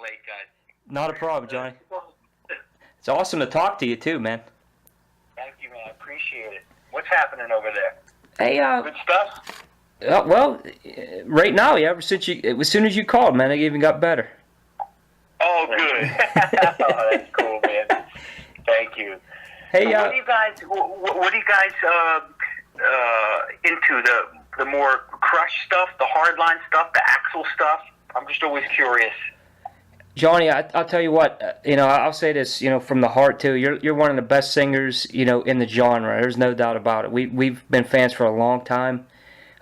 late, guys. Not a problem, Johnny. It's awesome to talk to you too, man. Thank you, man. I appreciate it. What's happening over there? Hey, Good stuff? well, right now, yeah, as soon as you called, man, it even got better. Oh, good. Oh, that's cool, man. Thank you. Hey, so what are you guys into? The more Crush stuff, the Hardline stuff, the Axel stuff? I'm just always curious. Johnny, I'll tell you what, I'll say this, from the heart too. You're one of the best singers, in the genre. There's no doubt about it. We've been fans for a long time.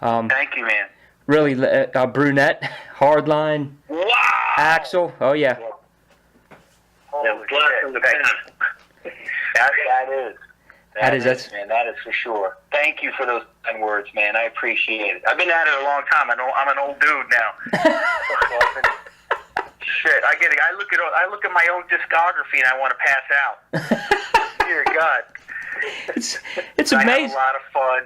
Thank you, man. Really, Brunette, Hardline, wow, Axel. Oh yeah. Holy shit. That is, man. That is for sure. Thank you for those kind words, man. I appreciate it. I've been at it a long time. I'm an old dude now. Shit, I get it. I look at my own discography and I want to pass out. Dear God. It's amazing. I have a lot of fun.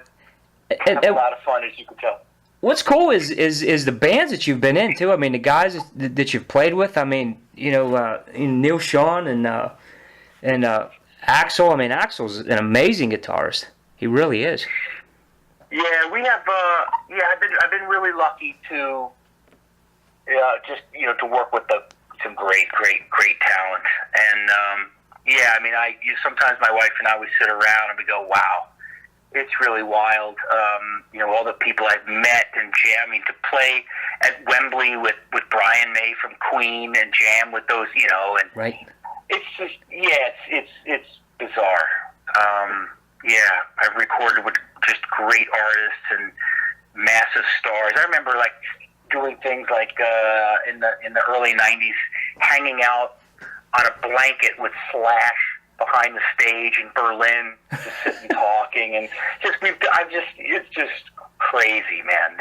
A lot of fun, as you can tell. What's cool is the bands that you've been in too. I mean, the guys that you've played with. I mean, Neil Sean and Axel. I mean, Axel's an amazing guitarist. He really is. Yeah, we have. I've been really lucky to. Just to work with some great talent, and I mean, sometimes my wife and I would sit around and we go, wow, it's really wild. All the people I've met and jamming to play at Wembley with Brian May from Queen and jam with those, and right. It's just it's bizarre. I've recorded with just great artists and massive stars. I remember doing things like in the early '90s, hanging out on a blanket with Slash behind the stage in Berlin, just sitting talking, and it's just crazy, man.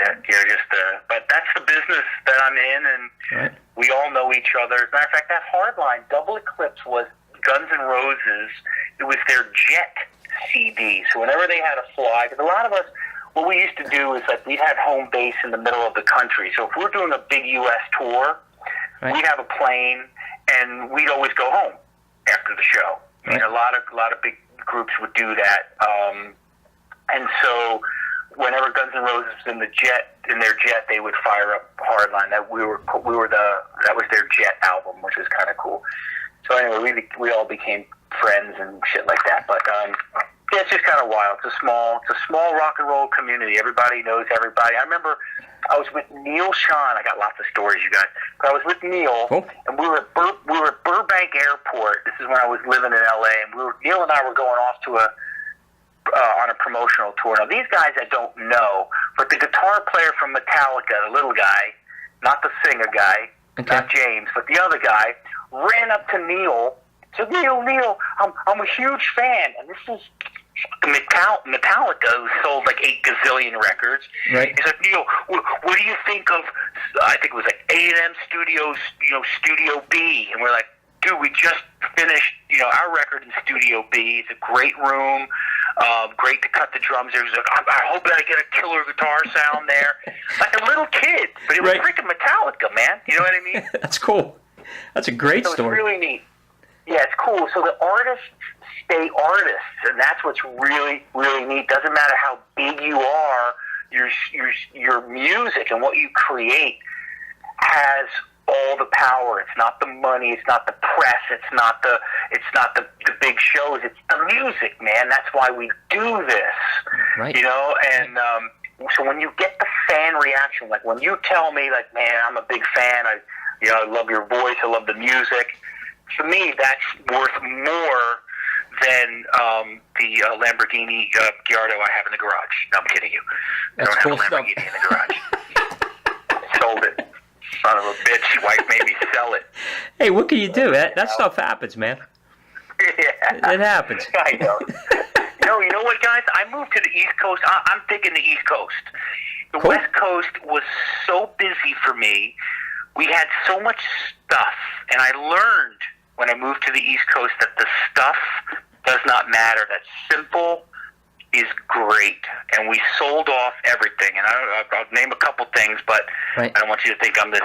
But that's the business that I'm in, and right. We all know each other. As a matter of fact, that Hardline Double Eclipse was Guns N' Roses. It was their Jet CD. So whenever they had a fly, because a lot of us. What we used to do is we'd have home base in the middle of the country. So if we're doing a big U.S. tour, right. We'd have a plane, and we'd always go home after the show. Right. A lot of big groups would do that. And so whenever Guns N' Roses in their jet, they would fire up Hardline. That was their Jet album, which was kind of cool. So anyway, we all became friends and shit like that. But it's just kind of wild. It's a small rock and roll community. Everybody knows everybody. I remember I was with Neil Sean. I got lots of stories, you guys. But I was with Neil, and we were at Burbank Airport. This is when I was living in L.A. And Neil and I were going off to on a promotional tour. Now these guys I don't know, but the guitar player from Metallica, the little guy, not the singer guy, not James, but the other guy, ran up to Neil. Said, Neil, I'm a huge fan, and this is Metallica, who sold 8 gazillion records. Right. He said, Neil, what do you think of? I think it was A&M Studios, Studio B, and we're like, dude, we just finished, our record in Studio B. It's a great room, great to cut the drums. There was I hope that I get a killer guitar sound there, like a little kid, but it was freaking Metallica, man. You know what I mean? That's cool. That's a great story. It's really neat. Yeah, it's cool. So the artists stay artists, and that's what's really, really neat. Doesn't matter how big you are, your music and what you create has all the power. It's not the money, it's not the press, it's not the big shows. It's the music, man. That's why we do this. Right. And so when you get the fan reaction, like when you tell me, man, I'm a big fan. I love your voice. I love the music. For me, that's worth more than the Lamborghini Gallardo I have in the garage. No, I'm kidding you. I don't have a Lamborghini in the garage. Sold it. Son of a bitch. Wife made me sell it. Hey, what can you do? That stuff happens, man. Yeah. It happens. I know. You know what, guys? I moved to the East Coast. I'm digging the East Coast. The West Coast was so busy for me. We had so much stuff, and I learned when I moved to the East Coast that the stuff does not matter. That simple is great, and we sold off everything. And I'll name a couple things, but I don't want you to think I'm this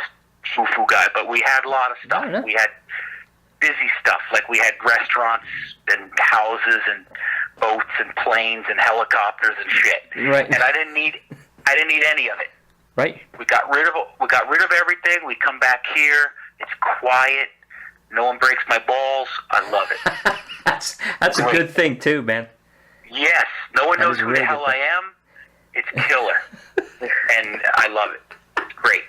foo guy, but we had a lot of stuff. We had busy stuff, like we had restaurants and houses and boats and planes and helicopters and shit. Right. And I didn't need any of it. Right. We got rid of everything. We come back here. It's quiet. No one breaks my balls. I love it. that's a good thing too, man. Yes. No one knows who really the hell I am. It's killer. And I love it. It's great.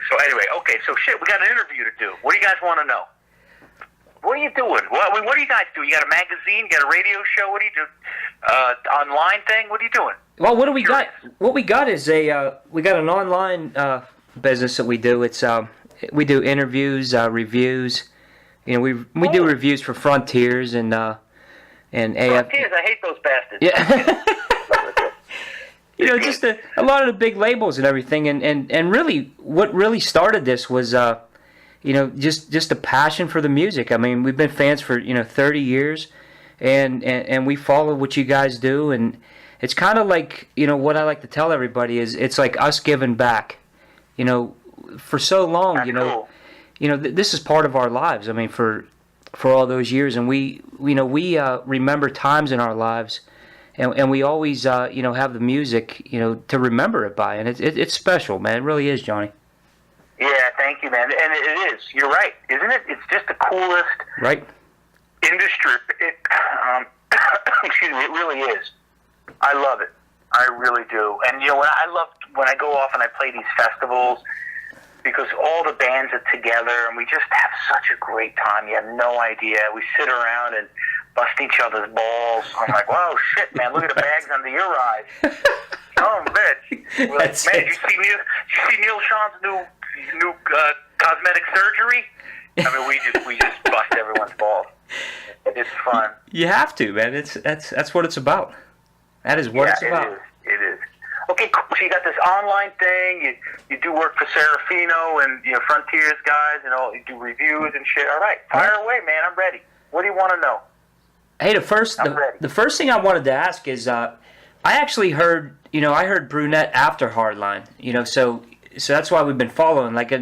So anyway, okay, so shit, we got an interview to do. What do you guys want to know? What are you doing? What do you guys do? You got a magazine? You got a radio show? What do you do? Online thing? What are you doing? Well, what do we got? What we got is we got an online business that we do. It's we do interviews, reviews. You know, we do reviews for Frontiers and AF. Frontiers, I hate those bastards. Yeah. You know, just a lot of the big labels and everything, and really, what really started this was, you know, just a passion for the music. I mean, we've been fans for 30 years, and we follow what you guys do, and it's kind of like, what I like to tell everybody is it's like us giving back. You know, for so long, That's cool. This is part of our lives. I mean, for all those years, and we remember times in our lives. And we always, have the music, to remember it by, and it's special, man. It really is, Johnny. Yeah, thank you, man. And it is. You're right, isn't it? It's just the coolest industry. Excuse me. It really is. I love it. I really do. And when I go off and I play these festivals, because all the bands are together and we just have such a great time. You have no idea. We sit around and bust each other's balls. I'm like, wow, shit, man, look at the bags under your eyes. Oh, bitch. We're like, man, you see Neil Sean's new cosmetic surgery? I mean, we just bust everyone's balls. It's fun. You have to, man. That's what it's about. That is what it's about. It is. Okay, cool. So you got this online thing. You do work for Serafino and Frontiers guys, and all. You do reviews and shit. All right, fire away, man. I'm ready. What do you want to know? Hey, the first thing I wanted to ask is, I actually heard, I heard Brunette after Hardline, so that's why we've been following. Like,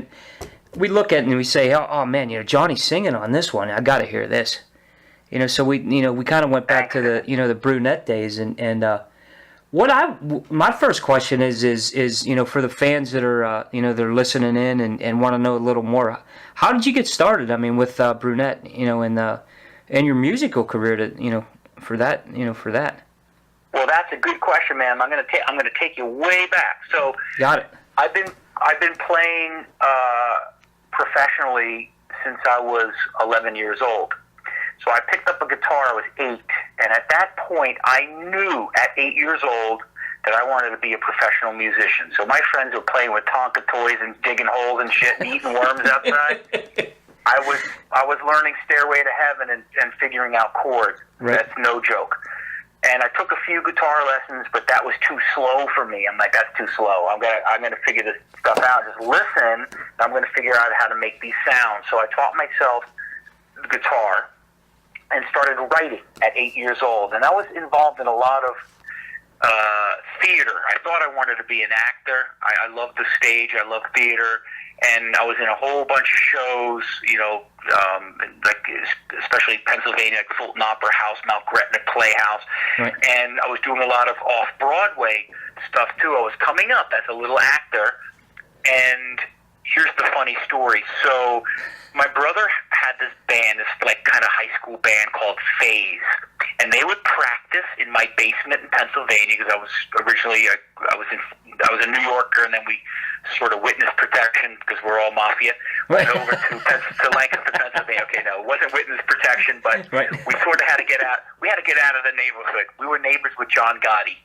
we look at it and we say, oh man, Johnny's singing on this one. I got to hear this, So we kind of went back to the, the Brunette days, and my first question is for the fans that are, they're listening in and want to know a little more. How did you get started? I mean, with Brunette, and your musical career for that. Well, that's a good question, man. I'm gonna take you way back. So got it. I've been playing professionally since I was 11 years old. So I picked up a guitar. I was 8, and at that point, I knew at 8 years old that I wanted to be a professional musician. So my friends were playing with Tonka toys and digging holes and shit and eating worms outside. I was learning Stairway to Heaven and figuring out chords. Right. That's no joke. And I took a few guitar lessons, but that was too slow for me. I'm like, that's too slow. I'm gonna figure this stuff out. Just listen. And I'm gonna figure out how to make these sounds. So I taught myself the guitar and started writing at 8 years old. And I was involved in a lot of theater. I thought I wanted to be an actor. I love the stage. I love theater. And I was in a whole bunch of shows, like especially Pennsylvania, like Fulton Opera House, Mount Gretna Playhouse. Right. And I was doing a lot of off-Broadway stuff, too. I was coming up as a little actor. And here's the funny story. So my brother had this band, this like kind of high school band called Phase. And they would practice in my basement in Pennsylvania because I was originally, I was a New Yorker, and then we sort of witness protection because we're all mafia. Went over to Lancaster, Pennsylvania. Okay, no, it wasn't witness protection, but we sort of had to get out. We had to get out of the neighborhood. We were neighbors with John Gotti.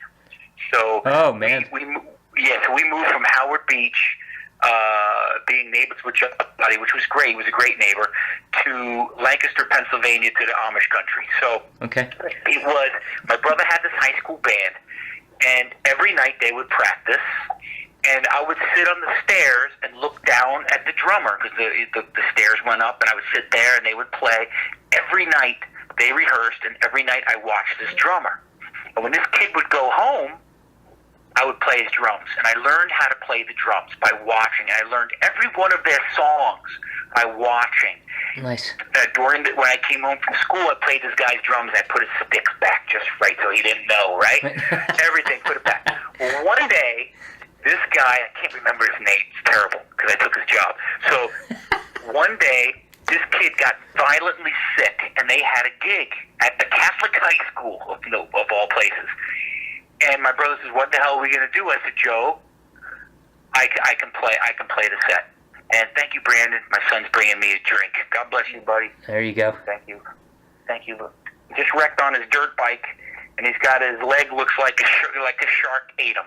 So oh man, so we moved from Howard Beach, being neighbors with John Gotti, which was great. He was a great neighbor, to Lancaster, Pennsylvania, to the Amish country. So it was. My brother had this high school band, and every night they would practice. And I would sit on the stairs and look down at the drummer because the stairs went up, and I would sit there and they would play. Every night they rehearsed, and every night I watched this drummer. And when this kid would go home, I would play his drums. And I learned how to play the drums by watching. I learned every one of their songs by watching. Nice. When I came home from school, I played this guy's drums. I put his sticks back just right so he didn't know, right? Everything, put it back. Well, one day, this guy, I can't remember his name. It's terrible because I took his job. So one day, this kid got violently sick, and they had a gig at the Catholic high school of all places. And my brother says, "What the hell are we going to do?" I said, "Joe, I can play the set." And thank you, Brandon. My son's bringing me a drink. God bless you, buddy. There you go. Thank you. He just wrecked on his dirt bike, and he's got his leg looks like a shark ate him.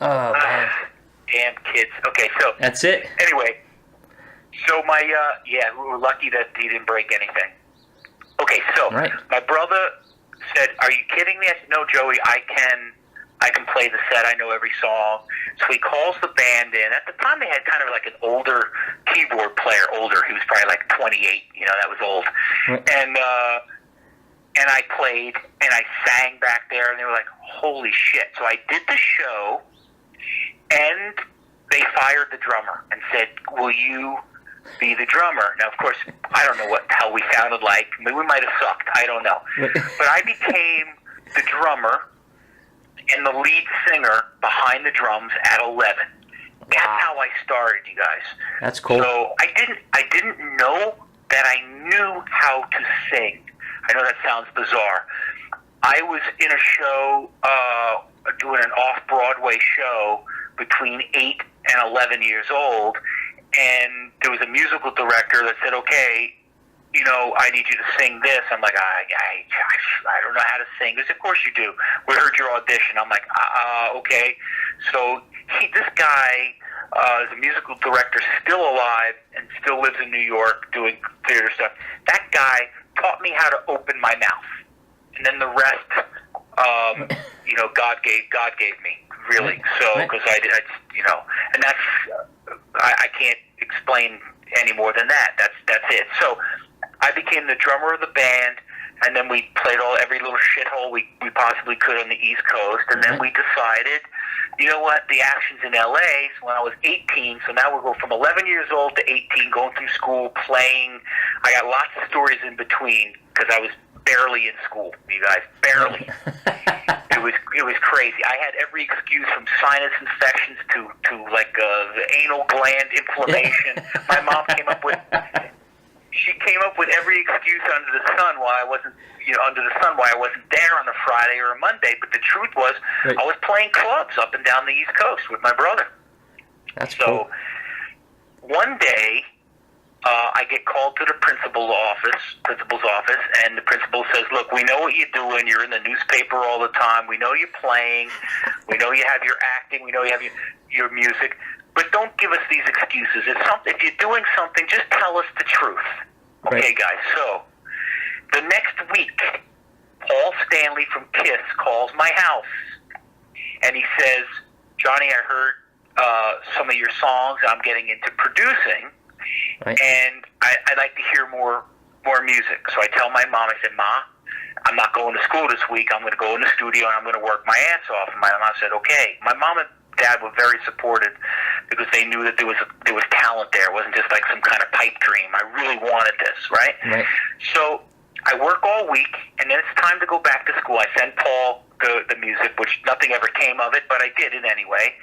Oh man. Damn kids. Okay, so That's it. Anyway, so my we were lucky that he didn't break anything. Okay, so my brother said, "Are you kidding me?" I said, "No, Joey, I can play the set. I know every song." So he calls the band in. At the time, they had kind of like an older keyboard player. He was probably like 28. You know, that was old. And I played and I sang back there, and they were like, "Holy shit!" So I did the show, and they fired the drummer and said, "Will you be the drummer?" Now, of course, I don't know how we sounded like. Maybe we might have sucked. I don't know. But I became the drummer and the lead singer behind the drums at 11. That's how I started, you guys. That's cool. So I didn't know that I knew how to sing. I know that sounds bizarre. I was in a show, doing an off-Broadway show between 8 and 11 years old, and there was a musical director that said, "Okay, you know, I need you to sing this." I'm like, I don't know how to sing. He said, "Of course you do. We heard your audition." I'm like, okay. So this guy is a musical director, still alive, and still lives in New York doing theater stuff. That guy taught me how to open my mouth, and then the rest, God gave me, really. So because I and that's I can't explain any more than that. That's it. So I became the drummer of the band, and then we played every little shithole we possibly could on the East Coast, and then we decided, you know what, the action's in L.A., so when I was 18, so now we'll go from 11 years old to 18, going through school, playing. I got lots of stories in between, because I was barely in school, you guys, barely. It was crazy. I had every excuse from sinus infections to like the anal gland inflammation. My mom came up with every excuse under the sun why I wasn't there on a Friday or a Monday. But the truth was, I was playing clubs up and down the East Coast with my brother. That's so cool. One day, I get called to the principal's office, and the principal says, "Look, we know what you're doing. You're in the newspaper all the time. We know you're playing. We know you have your acting. We know you have your music. But don't give us these excuses. If you're doing something, just tell us the truth." Okay, guys. So the next week, Paul Stanley from Kiss calls my house, and he says, "Johnny, I heard some of your songs. I'm getting into producing, and I'd like to hear more music." So I tell my mom, I said, "Ma, I'm not going to school this week. I'm going to go in the studio and I'm going to work my ass off." And my mom said, "Okay." My mom and Dad were very supportive because they knew that there was talent there. It wasn't just like some kind of pipe dream. I really wanted this, right? So I work all week, and then it's time to go back to school. I sent Paul the music, which nothing ever came of it, but I did it anyway.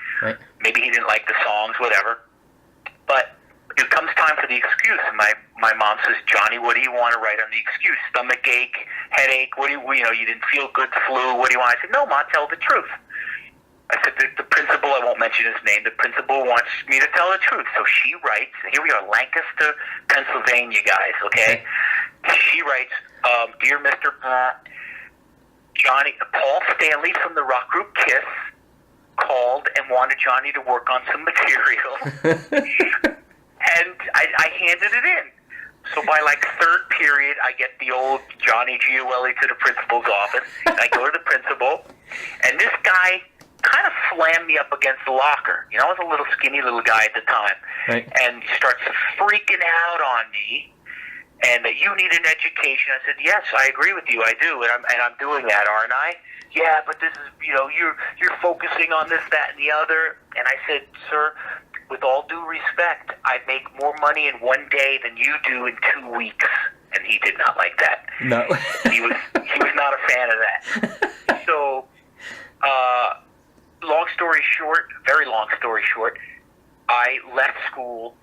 Maybe he didn't like the songs, whatever. But it comes time for the excuse, and my mom says, "Johnny, what do you want to write on the excuse? Stomach ache, headache, you didn't feel good, flu, what do you want?" I said, "No, Ma, tell the truth." I said, the principal, I won't mention his name, the principal wants me to tell the truth. So she writes, here we are, Lancaster, Pennsylvania, guys, okay? She writes, "Dear Mr. Johnny, Paul Stanley from the rock group Kiss called and wanted Johnny to work on some material." And I handed it in. So by like third period, I get the old Johnny Gioeli to the principal's office. And I go to the principal, and this guy kind of slammed me up against the locker. I was a skinny little guy at the time. And he starts freaking out on me. and that you need an education. I said, yes, I agree with you, I do, and I'm doing that, aren't I? Yeah, but this is, you're focusing on this, that, and the other. And I said, sir, with all due respect, I make more money in one day than you do in 2 weeks. And he did not like that. No. He was not a fan of that. So, long story short, very long story short, I left school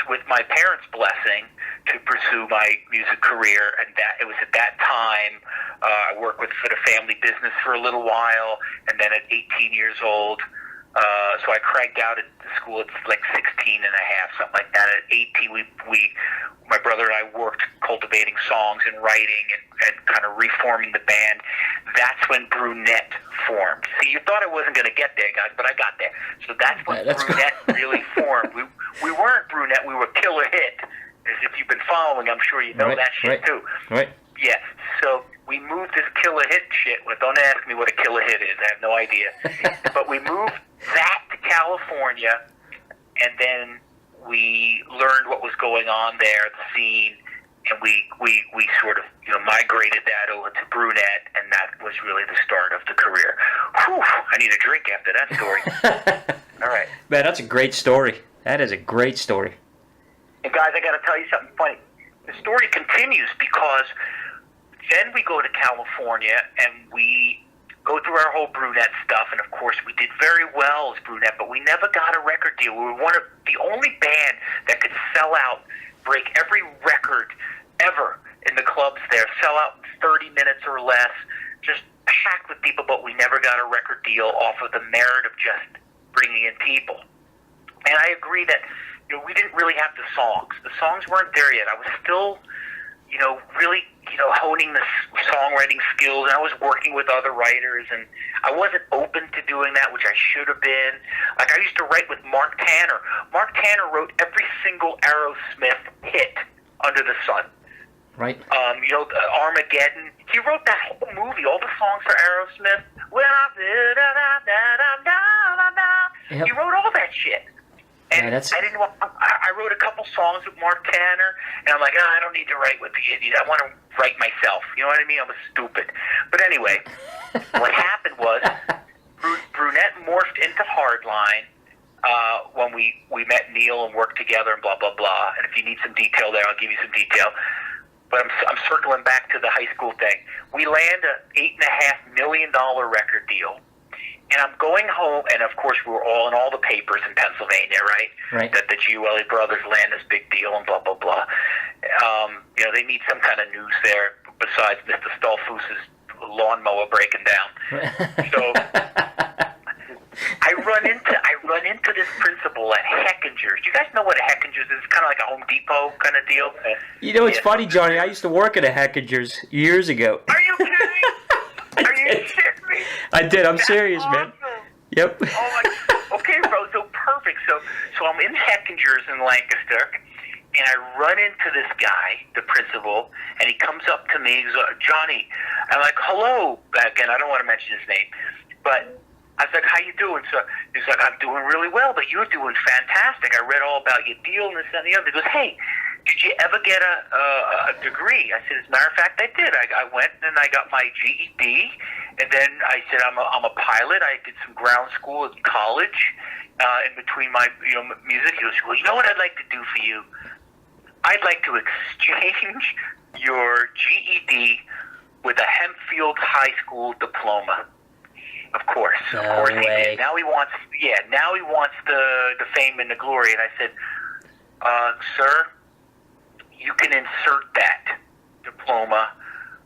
with my parents' blessing, to pursue my music career, and that it was at that time I worked for the family business for a little while, and then at 18 years old, so I cranked out at the school at like 16 and a half, something like that. At 18, my brother and I worked cultivating songs and writing and kind of reforming the band. That's when Brunette formed. See, you thought I wasn't going to get there, guys, but I got there. So that's when Brunette really formed. We weren't Brunette, we were Killer Hit. As if you've been following, I'm sure you know that shit too. Right. Yeah. So we moved this Killer Hit shit. Well, don't ask me what a Killer Hit is. I have no idea. But we moved that to California, and then we learned what was going on there, the scene, and we sort of migrated that over to Brunette, and that was really the start of the career. Whew, I need a drink after that story. All right. Man, that's a great story. That is a great story. And guys, I got to tell you something funny. The story continues because then we go to California and we go through our whole Brunette stuff, and of course we did very well as Brunette, but we never got a record deal. We were one of the only band that could sell out, break every record ever in the clubs there, sell out in 30 minutes or less, just packed with people, but we never got a record deal off of the merit of just bringing in people. And I agree that we didn't really have the songs. The songs weren't there yet. I was still, really, honing the songwriting skills, and I was working with other writers, and I wasn't open to doing that, which I should have been. Like, I used to write with Mark Tanner. Mark Tanner wrote every single Aerosmith hit under the sun. Right. Armageddon. He wrote that whole movie, all the songs for Aerosmith. Yep. He wrote all that shit. And I wrote a couple songs with Mark Tanner, and I'm like, I don't need to write with the idiot. I want to write myself. You know what I mean? I was stupid. But anyway, what happened was Brunette morphed into Hardline when we met Neil and worked together and blah, blah, blah. And if you need some detail there, I'll give you some detail. But I'm circling back to the high school thing. We land an $8.5 million record deal. And I'm going home, and of course we were all in all the papers in Pennsylvania, right? That the Gioeli brothers land this big deal and blah, blah, blah. They need some kind of news there besides Mr. Stolfus's lawnmower breaking down. So I run into this principal at Heckinger's. Do you guys know what a Heckinger's is? It's kind of like a Home Depot kind of deal. It's funny, Johnny. I used to work at a Heckinger's years ago. Are you kidding? Are you kidding me? I did. I'm serious, awesome. man. Yep. Okay, bro. So perfect. So I'm in Heckinger's in Lancaster, and I run into this guy, the principal, and he comes up to me. He's like, Johnny. I'm like, hello. Again, I don't want to mention his name, but I was like, how you doing? So he's like, I'm doing really well, but you're doing fantastic. I read all about your deal and this and the other. He goes, hey, did you ever get a degree? I said, as a matter of fact, I did. I went and I got my GED, and then I said, I'm a pilot. I did some ground school in college in between my music. He goes, well, you know what I'd like to do for you? I'd like to exchange your GED with a Hempfield High School diploma. Of course he did. Now he wants the fame and the glory. And I said, sir, you can insert that diploma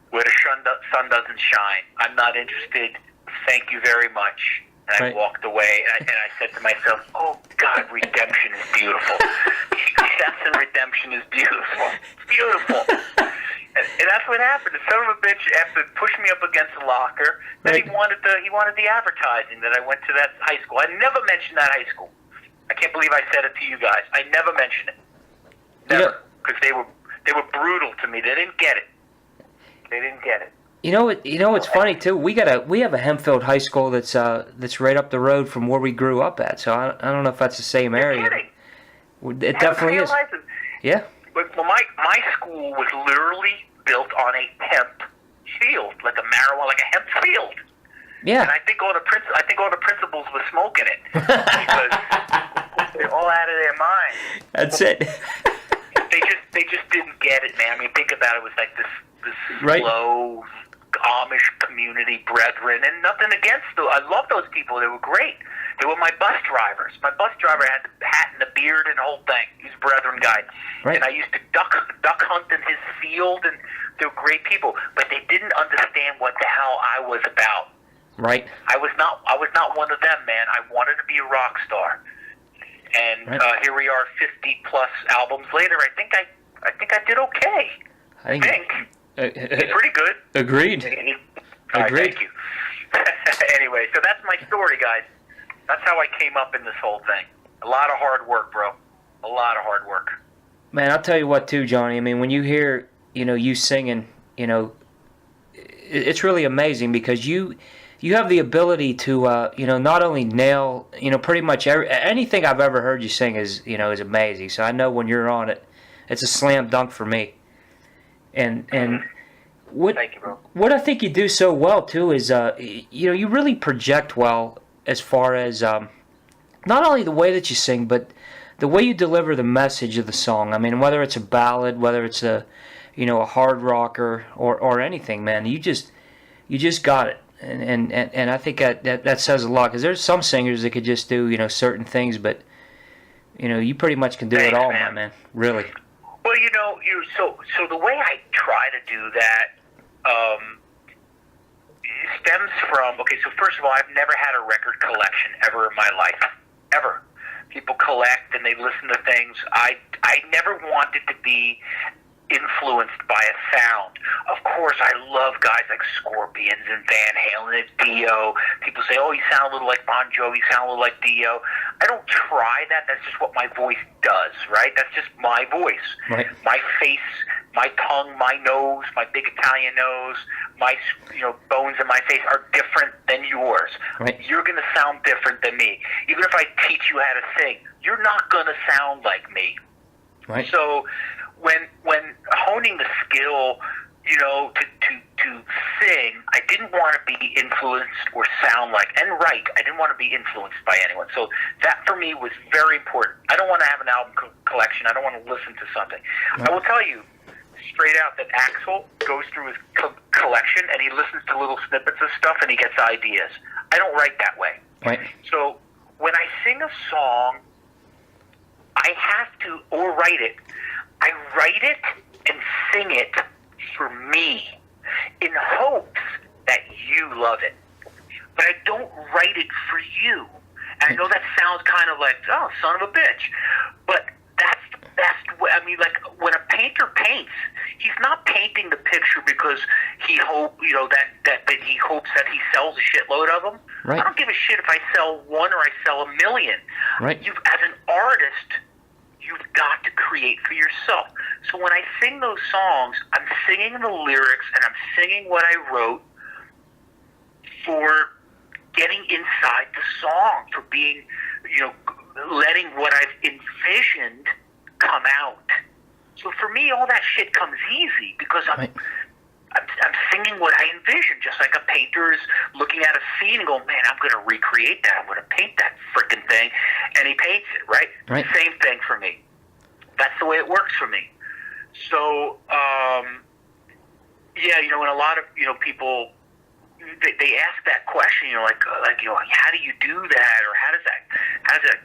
where the sun doesn't shine. I'm not interested. Thank you very much. And I walked away, and I said to myself, oh, God, redemption is beautiful. Success and redemption is beautiful. It's beautiful. And that's what happened. The son of a bitch, after pushing me up against the locker, then he wanted the advertising that I went to that high school. I never mentioned that high school. I can't believe I said it to you guys. I never mentioned it. Never. Because they were brutal to me. They didn't get it. They didn't get it. You know what's funny too? We have a Hempfield High School that's right up the road from where we grew up at. So I don't know if that's the same area. You're kidding. It definitely is. License. Yeah. Well, my school was literally built on a hemp field, like a marijuana, like a hemp field. Yeah. And I think all the principals were smoking it because they're all out of their mind. That's it. They just didn't get it, man. I mean, think about it. It was like this Right. slow Amish community brethren, and nothing against them. I love those people. They were great. They were my bus drivers. My bus driver had the hat and the beard and the whole thing. He's a brethren guy. Right. And I used to duck hunt in his field, and they were great people. But they didn't understand what the hell I was about. Right. I was not one of them, man. I wanted to be a rock star. And Right. here we are 50 plus albums later. I think I did okay. I think It's pretty good. Agreed. All right, Agreed. thank you. Anyway, so that's my story, guys. That's how I came up in this whole thing. A lot of hard work, bro. A lot of hard work. Man, I'll tell you what, too, Johnny. I mean, when you hear, you singing, it's really amazing because you have the ability to, not only nail, pretty much anything I've ever heard you sing is amazing. So I know when you're on it, it's a slam dunk for me. And what Thank you, bro. What I think you do so well too is, you really project well as far as not only the way that you sing, but the way you deliver the message of the song. I mean, whether it's a ballad, whether it's a hard rocker or anything, man, you just got it. And I think that says a lot because there's some singers that could just do certain things, but you pretty much can do it all, man. my man. Really. Well, so the way I try to do that stems from, okay, so first of all, I've never had a record collection ever in my life. Ever. People collect and they listen to things. I never wanted to be influenced by a sound. Of course, I love guys like Scorpions and Van Halen and Dio. People say, oh, you sound a little like Bon Jovi, you sound a little like Dio. I don't try that. That's just what my voice does, right? That's just my voice. Right. My face, my tongue, my nose, my big Italian nose, my bones in my face are different than yours. Right. You're going to sound different than me. Even if I teach you how to sing, you're not going to sound like me. Right. So when honing the skill, to sing, I didn't want to be influenced or sound like, and write, I didn't want to be influenced by anyone. So that for me was very important. I don't want to have an album collection. I don't want to listen to something. Right. I will tell you straight out that Axel goes through his collection and he listens to little snippets of stuff and he gets ideas. I don't write that way. Right. So when I sing a song, I have to, or write it, I write it and sing it for me in hopes that you love it. But I don't write it for you. And I know that sounds kind of like, oh, son of a bitch. But that's the best way. I mean, like when a painter paints, he's not painting the picture because he that he hopes that he sells a shitload of them. Right. I don't give a shit if I sell one or I sell a million. Right. As an artist, you've got to create for yourself. So when I sing those songs, I'm singing the lyrics and I'm singing what I wrote for getting inside the song, for being, letting what I've envisioned come out. So for me, all that shit comes easy because I'm singing what I envision, just like a painter is looking at a scene and going, man, I'm going to recreate that. I'm going to paint that freaking thing. And he paints it, right? Right. Same thing for me. That's the way it works for me. So, and a lot of, people, they ask that question, how do you do that? Or how does that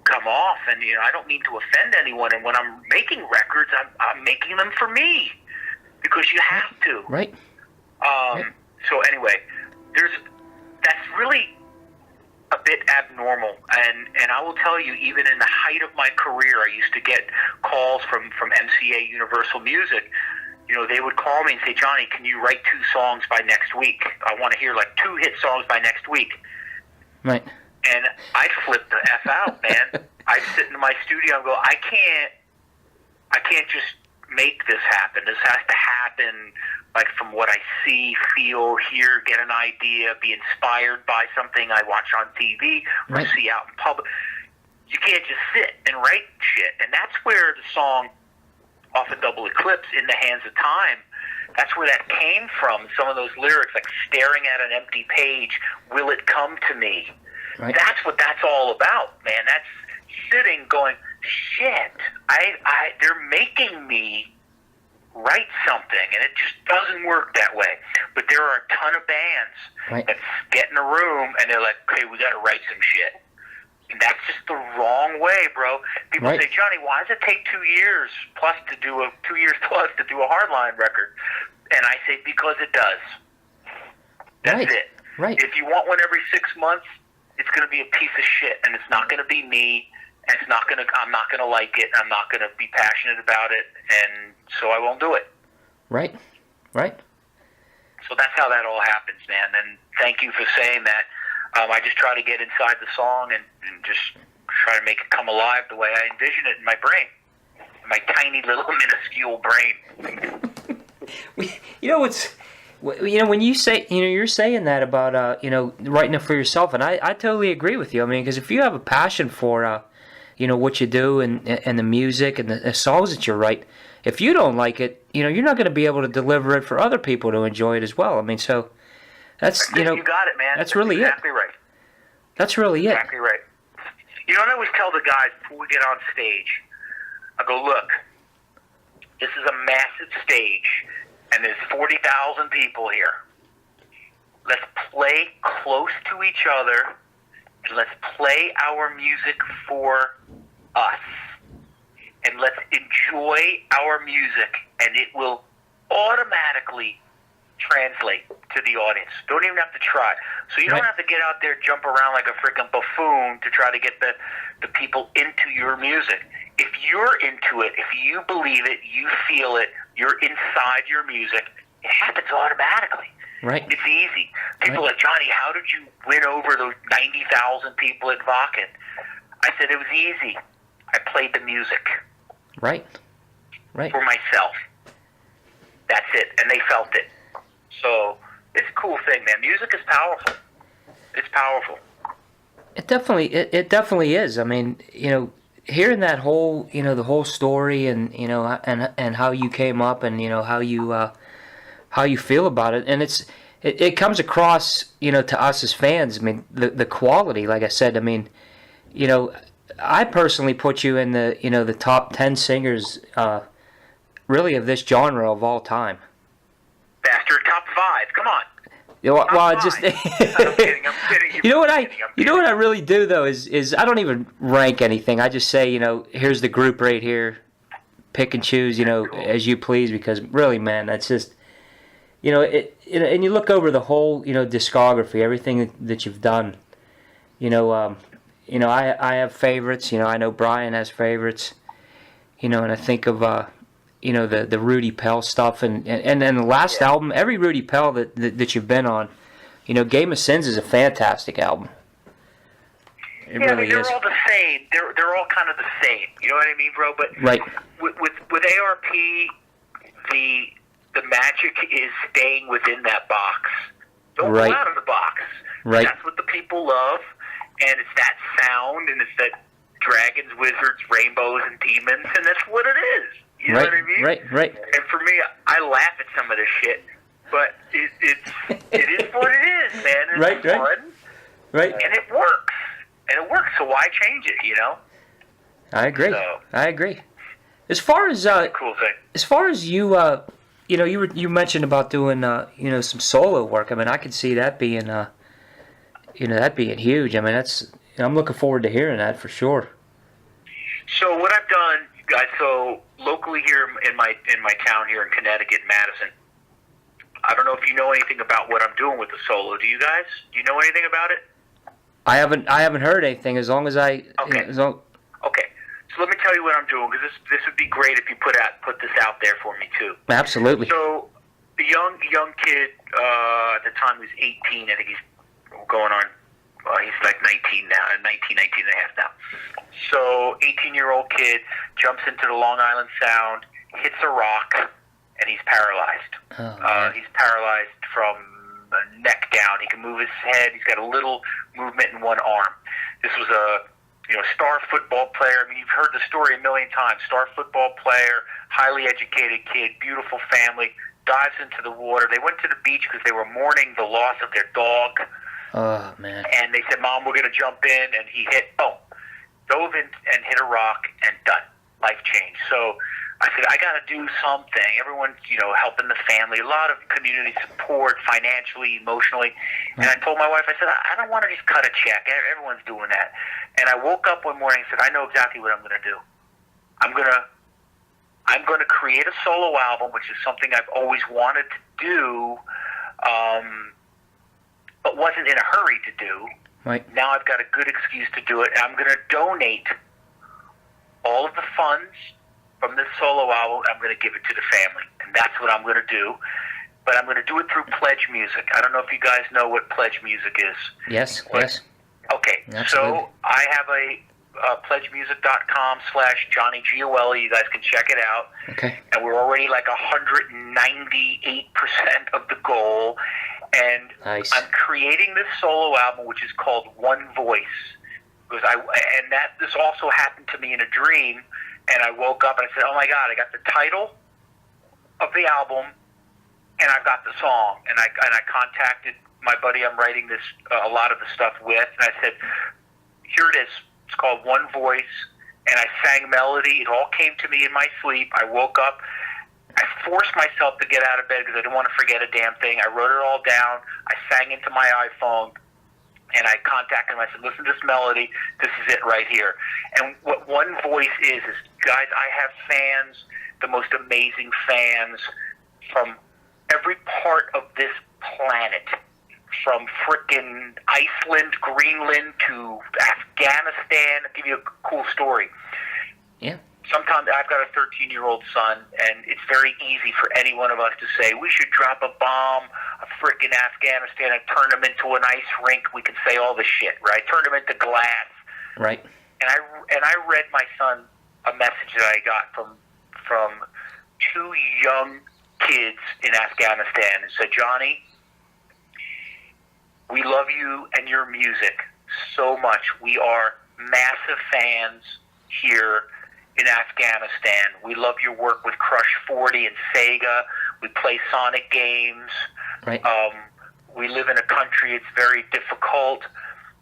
come off? And, I don't mean to offend anyone. And when I'm making records, I'm making them for me because you have to. Right. So anyway, that's really a bit abnormal, and I will tell you, even in the height of my career, I used to get calls from MCA Universal Music. They would call me and say, Johnny, can you write 2 songs by next week? I want to hear 2 hit songs by next week. Right. And I'd flip the F out, man. I'd sit in my studio and go, I can't just make this happen. This has to happen from what I see, feel, hear, get an idea, be inspired by something I watch on TV or Right. see out in public. You can't just sit and write shit. And that's where the song off of Double Eclipse, In the Hands of Time. That's where that came from. Some of those lyrics, like staring at an empty page, will it come to me? Right. That's what that's all about, man. That's sitting going, shit, they're making me write something, and it just doesn't work that way. But there are a ton of bands that get in a room, and they're like, okay, we got to write some shit. And that's just the wrong way, bro. People say, Johnny, why does it take 2 years plus to do a Hardline record? And I say, because it does. That's it. Right. If you want one every 6 months, it's going to be a piece of shit, and it's not going to be me, and I'm not going to like it, and I'm not going to be passionate about it, and so I won't do it. Right. So that's how that all happens, man. And thank you for saying that. I just try to get inside the song and just try to make it come alive the way I envision it in my brain, my tiny little minuscule brain. When you say, you're saying that about, writing it for yourself, and I totally agree with you. I mean, because if you have a passion for, what you do and the music and the songs that you write, if you don't like it, you're not going to be able to deliver it for other people to enjoy it as well. I mean, so that's, you got it, man. That's really exactly right. That's really exactly right. I always tell the guys before we get on stage, I go, look, this is a massive stage, and there's 40,000 people here. Let's play close to each other, and let's play our music for us. And let's enjoy our music, and it will automatically translate to the audience. Don't even have to try. So you don't have to get out there, jump around like a freaking buffoon to try to get the people into your music. If you're into it, if you believe it, you feel it, you're inside your music, it happens automatically. Right. It's easy. People are like, Johnny, how did you win over those 90,000 people at Vakken? I said, it was easy. I played the music. Right. For myself. That's it. And they felt it. So it's a cool thing, man. Music is powerful. It's powerful. It definitely is. I mean, hearing that whole, the whole story and, and how you came up and, how you feel about it. And it comes across, to us as fans. I mean, the quality, like I said, I mean, I personally put you in the, the top 10 singers, really of this genre of all time. Bastard, top 5. Come on. I'm kidding. You know what I really do though is I don't even rank anything. I just say, here's the group right here. Pick and choose, cool. As you please, because really, man, that's just, and you look over the whole, discography, everything that you've done. I have favorites. I know Brian has favorites. And I think of the Rudi Pell stuff and the last album, every Rudi Pell that you've been on, Game of Sins is a fantastic album. It really they're is. All the same. They're all kind of the same. You know what I mean, bro? But with ARP, the magic is staying within that box. Don't go out of the box. Right. That's what the people love, and it's that sound, and it's that dragons, wizards, rainbows, and demons, and that's what it is. You know what I mean? Right. And for me, I laugh at some of this shit, but it is what it is, man. It's fun. Right. And it works. So why change it, I agree. I agree. As far as cool thing. As far as you you mentioned about doing some solo work. I mean, I could see that being that being huge. I mean, I'm looking forward to hearing that for sure. So what I've done, guys, so locally here in my town here in Connecticut, Madison, I don't know if you know anything about what I'm doing with the solo. Do you guys? Do you know anything about it? I haven't heard anything. As long as I okay. Okay. So let me tell you what I'm doing, because this would be great if you put this out there for me too. Absolutely. So the young kid at the time was 18. I think he's going on. He's like 19 now, 19 and a half now. So 18-year-old kid jumps into the Long Island Sound, hits a rock, and he's paralyzed. Oh, he's paralyzed from the neck down. He can move his head. He's got a little movement in one arm. This was a star football player. I mean, you've heard the story a million times. Star football player, highly educated kid, beautiful family, dives into the water. They went to the beach because they were mourning the loss of their dog. Oh, man. And they said, Mom, we're going to jump in. And he dove in and hit a rock and done. Life changed. So I said, I got to do something. Everyone's, helping the family, a lot of community support, financially, emotionally. And I told my wife, I said, I don't want to just cut a check. Everyone's doing that. And I woke up one morning and said, I know exactly what I'm going to do. I'm going to create a solo album, which is something I've always wanted to do, but wasn't in a hurry to do. Right. Now I've got a good excuse to do it. I'm going to donate all of the funds from this solo album. I'm going to give it to the family, and that's what I'm going to do. But I'm going to do it through Pledge Music. I don't know if you guys know what Pledge Music is. Yes. Yes. Okay. Absolutely. So I have a pledgemusic.com/Johnny Gioeli. You guys can check it out. Okay. And we're already like 198% of the goal. And nice. I'm creating this solo album, which is called One Voice. Because this also happened to me in a dream. And I woke up and I said, oh my God, I got the title of the album and I've got the song. And I contacted my buddy I'm writing this a lot of the stuff with. And I said, here it is. It's called One Voice. And I sang melody. It all came to me in my sleep. I woke up. I forced myself to get out of bed because I didn't want to forget a damn thing. I wrote it all down. I sang into my iPhone. And I contacted him. I said, listen to this melody. This is it right here. And what One Voice is, guys, I have fans, the most amazing fans from every part of this planet. From frickin' Iceland, Greenland to Afghanistan. I'll give you a cool story. Yeah. Sometimes I've got a 13-year-old son, and it's very easy for any one of us to say, we should drop a bomb, a frickin' Afghanistan, and turn them into an ice rink. We can say all this shit, right? Turn them into glass. Right. And I read my son a message that I got from two young kids in Afghanistan and said, Johnny, we love you and your music so much. We are massive fans here in Afghanistan. We love your work with Crush 40 and Sega. We play Sonic games. Right. We live in a country, it's very difficult,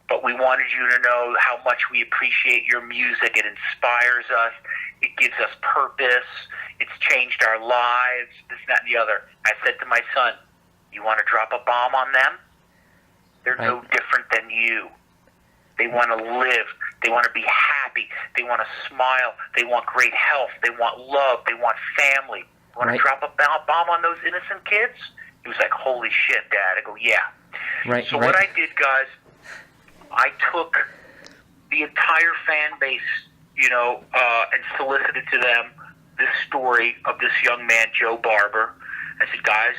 but we wanted you to know how much we appreciate your music. It inspires us. It gives us purpose. It's changed our lives, this, that, and the other. I said to my son, you want to drop a bomb on them? They're no different than you. They want to live. They want to be happy. They want to smile. They want great health. They want love. They want family. You want to drop a bomb on those innocent kids? He was like, holy shit, Dad. I go, yeah. Right. So what I did, guys, I took the entire fan base, and solicited to them this story of this young man, Joe Barber. I said, guys,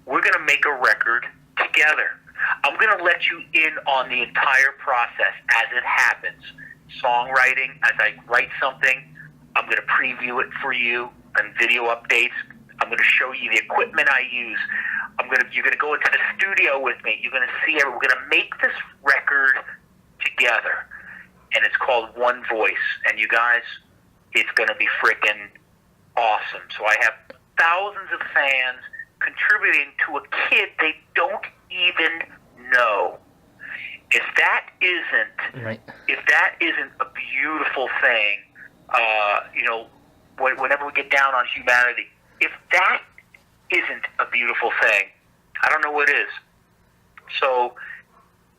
we're going to make a record together. I'm going to let you in on the entire process as it happens. Songwriting, as I write something, I'm going to preview it for you and video updates. I'm going to show you the equipment I use. You're going to go into the studio with me. You're going to see it. We're going to make this record together. And it's called One Voice. And you guys, it's going to be freaking awesome. So I have thousands of fans contributing to a kid they don't even know. If that isn't a beautiful thing, whenever we get down on humanity, if that isn't a beautiful thing, I don't know what is. So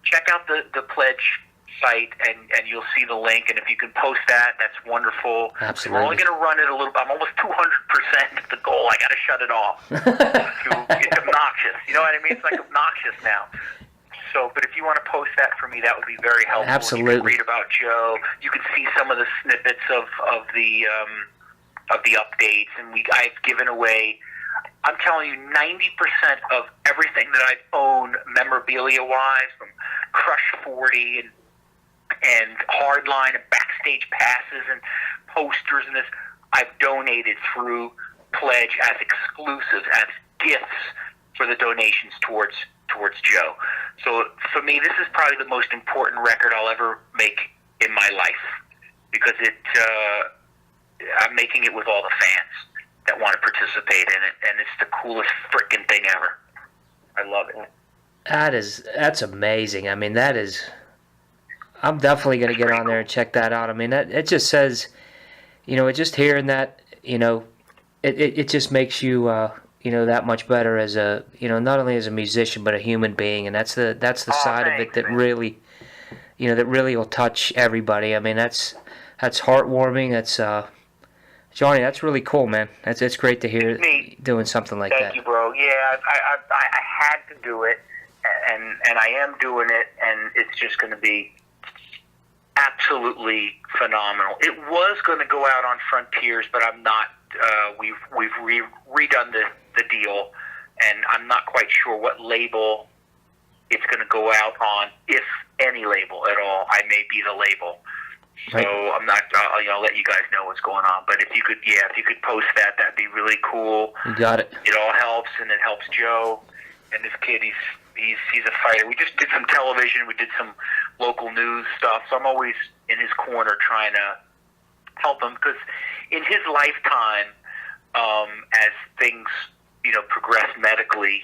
check out the pledge site and you'll see the link, and if you can post that, that's wonderful. Absolutely. We're only going to run it a little. I'm almost 200% of the goal. I got to shut it off. It's obnoxious. You know what I mean? It's like obnoxious now. So, but if you want to post that for me, that would be very helpful. Absolutely. You can read about Joe. You can see some of the snippets of the updates, and I've given away. I'm telling you, 90% of everything that I've owned memorabilia-wise, from Crush 40 and Hardline and backstage passes and posters and this, I've donated through Pledge as exclusives, as gifts for the donations towards Joe. So for me, this is probably the most important record I'll ever make in my life, because I'm making it with all the fans. That's amazing. I mean, that is. I'm definitely going to get on there and check that out. I mean, it just says, just hearing that, it just makes you, that much better as a, not only as a musician but a human being, and that's the side of it that really, that really will touch everybody. I mean, that's heartwarming. That's Johnny. That's really cool, man. It's great to hear doing something like that. Thank you, bro. Yeah, I had to do it, and I am doing it, and it's just going to be absolutely phenomenal. It was going to go out on Frontiers, but I'm not. We've redone the deal, and I'm not quite sure what label it's going to go out on, if any label at all. I may be the label, so I'm not. I'll let you guys know what's going on. But if you could post that, that'd be really cool. You got it. It all helps, and it helps Joe and this kid. He's a fighter. We just did some television. We did some local news stuff. So I'm always in his corner trying to help him, because in his lifetime, as things progress medically,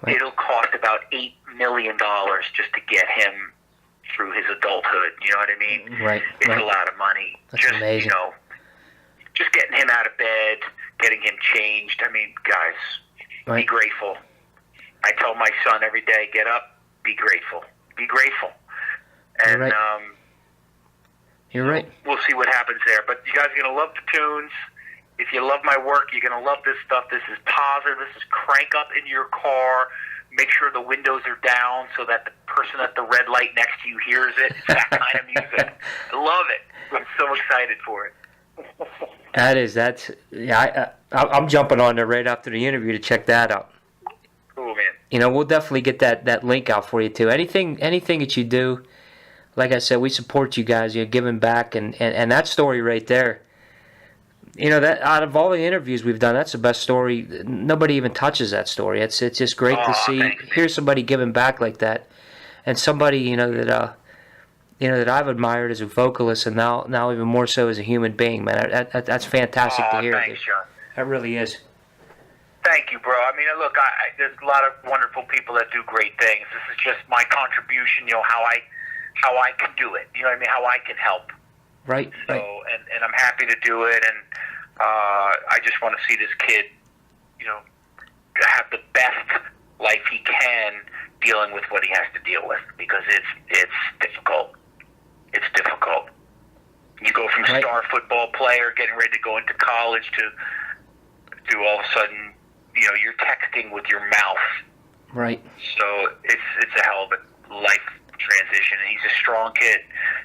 it'll cost about $8 million just to get him through his adulthood. You know what I mean? Right. It's a lot of money. That's just amazing. Just getting him out of bed, getting him changed. I mean, guys, be grateful. I tell my son every day, get up, be grateful. Be grateful. And You're right. We'll see what happens there. But you guys are going to love the tunes. If you love my work, you're going to love this stuff. This is positive. This is crank up in your car. Make sure the windows are down so that the person at the red light next to you hears it. It's that kind of music. I love it. I'm so excited for it. I'm jumping on there right after the interview to check that out. Cool, man. We'll definitely get that link out for you too. Anything that you do, like I said, we support you guys. You're giving back, and that story right there. That out of all the interviews we've done, that's the best story. Nobody even touches that story. It's just great to hear somebody giving back like that, and somebody that I've admired as a vocalist, and now even more so as a human being, man. That's fantastic to hear. Thanks, John. That really is. Thank you, bro. I mean, look, there's a lot of wonderful people that do great things. This is just my contribution. How I can do it. You know what I mean? How I can help. Right. So, and I'm happy to do it, and I just want to see this kid, have the best life he can dealing with what he has to deal with, because it's difficult. It's difficult. You go from star football player getting ready to go into college to all of a sudden, you're texting with your mouth. Right. So it's a hell of a life transition, and he's a strong kid.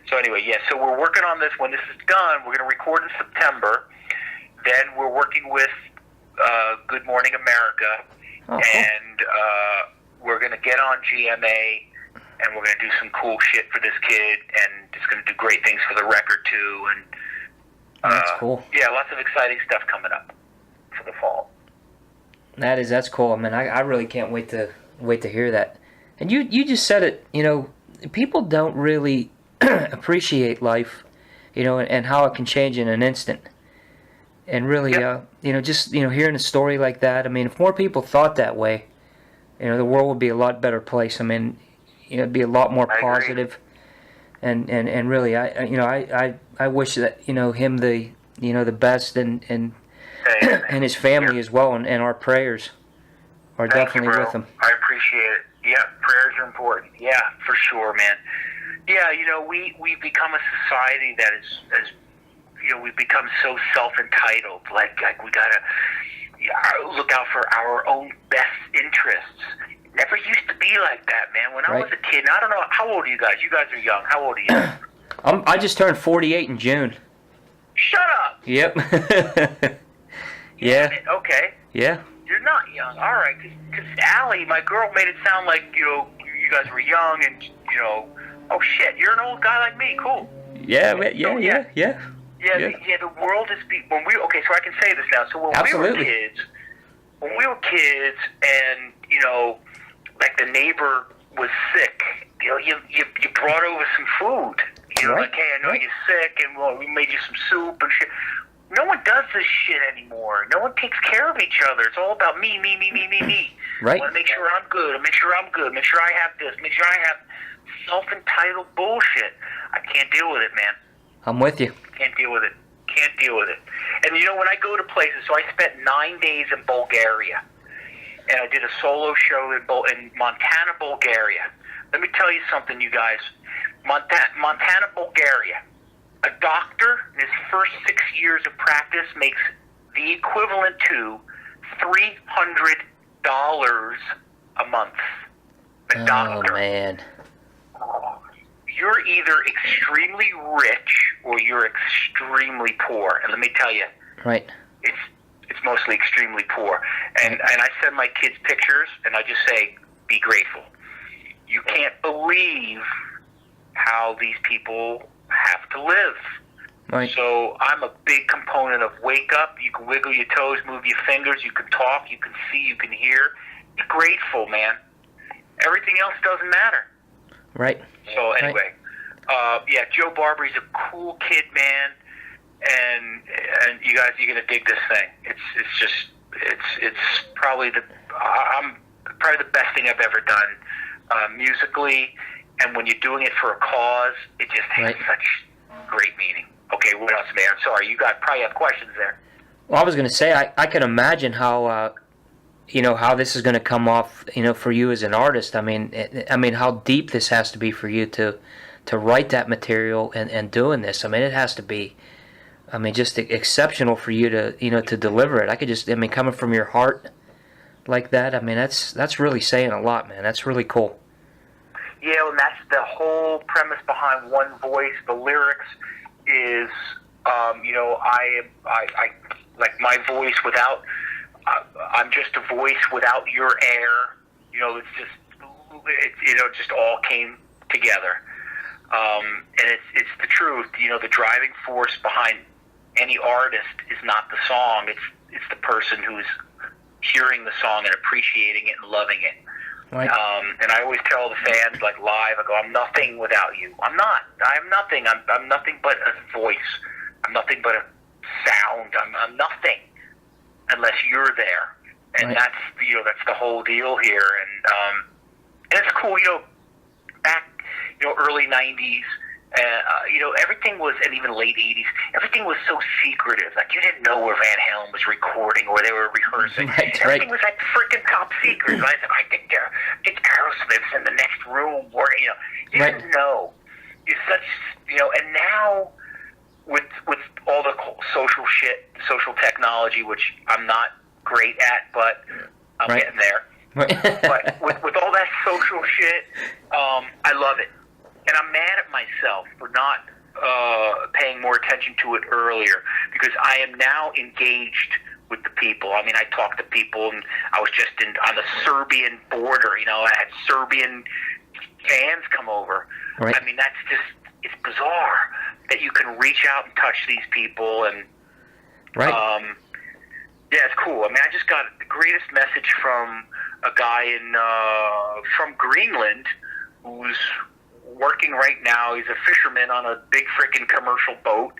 So anyway, so we're working on this. When this is done, we're going to record in September. Then we're working with Good Morning America, and we're going to get on GMA, and we're going to do some cool shit for this kid, and it's going to do great things for the record too. And that's cool. Yeah, lots of exciting stuff coming up for the fall. That's cool. I mean, I really can't wait to hear that. And you just said it. People don't really appreciate life, and how it can change in an instant. And really, just hearing a story like that. I mean, if more people thought that way, the world would be a lot better place. I mean, it'd be a lot more positive. And really, I wish that him the best, and and his family as well, and our prayers are definitely with him. I appreciate it. Yeah, prayers are important. Yeah, for sure, man. Yeah, we've become a society that is we've become so self-entitled. Like we gotta look out for our own best interests. It never used to be like that, man. When I was a kid, I don't know, how old are you guys? You guys are young. How old are you? I just turned 48 in June. Shut up! Yep. Yeah. Okay. Yeah. You're not young. All right. Because Allie, my girl, made it sound like, you guys were young and, oh, shit, you're an old guy like me. Cool. Yeah. Yeah, the world is... Okay, so I can say this now. So when we were kids and, like the neighbor was sick, you brought over some food. Like, hey, I know you're sick, and we made you some soup and shit. No one does this shit anymore. No one takes care of each other. It's all about me. Right. I want to make sure I'm good. Make sure I'm good. Make sure I have this. Make sure I have self-entitled bullshit. I can't deal with it, man. I'm with you. Can't deal with it. Can't deal with it. And you know, when I go to places, so I spent 9 days in Bulgaria, and I did a solo show in Montana, Bulgaria. Let me tell you something, you guys. Montana, Bulgaria. A doctor in his first 6 years of practice makes the equivalent to $300 a month. A doctor. Oh, man. You're either extremely rich or you're extremely poor. And let me tell you, right. It's mostly extremely poor. And I send my kids pictures, and I just say, be grateful. You can't believe how these people have to live. Right. So I'm a big component of wake up, you can wiggle your toes, move your fingers, you can talk, you can see, you can hear. Be grateful, man. Everything else doesn't matter. Right. So anyway, yeah, Joe Barbery's a cool kid, man, and you guys, you're gonna dig this thing. It's probably the best thing I've ever done musically, and when you're doing it for a cause, it just has such great meaning. Okay, what else, man? Sorry, you probably have questions there. Well, I was gonna say I can imagine how how this is going to come off, for you as an artist. I mean, how deep this has to be for you to write that material and doing this. I mean, it has to be, just exceptional for you to, to deliver it. Coming from your heart like that, that's really saying a lot, man. That's really cool. Yeah, and that's the whole premise behind One Voice. The lyrics is, I like my voice without. I'm just a voice without your air. It's just all came together. And it's the truth. The driving force behind any artist is not the song. It's the person who's hearing the song and appreciating it and loving it. Right. And I always tell the fans, like live, I go, I'm nothing without you. I'm not. I'm nothing. I'm nothing but a voice. I'm nothing but a sound. I'm nothing unless you're there. And that's the whole deal here. And it's cool, back, early 90s, everything was, and even late 80s, everything was so secretive. Like, you didn't know where Van Halen was recording or they were rehearsing. Everything was like freaking top secret. Right? I think Aerosmith's in the next room, or, you didn't know. You're such, and now, with all the social technology, which I'm not great at, but I'm getting there. But with all that social shit, I love it. And I'm mad at myself for not paying more attention to it earlier, because I am now engaged with the people. I talk to people, and I was just on the Serbian border. I had Serbian fans come over. Right. That's just, it's bizarre that you can reach out and touch these people, and yeah, it's cool. I just got the greatest message from a guy from Greenland who's working right now. He's a fisherman on a big freaking commercial boat,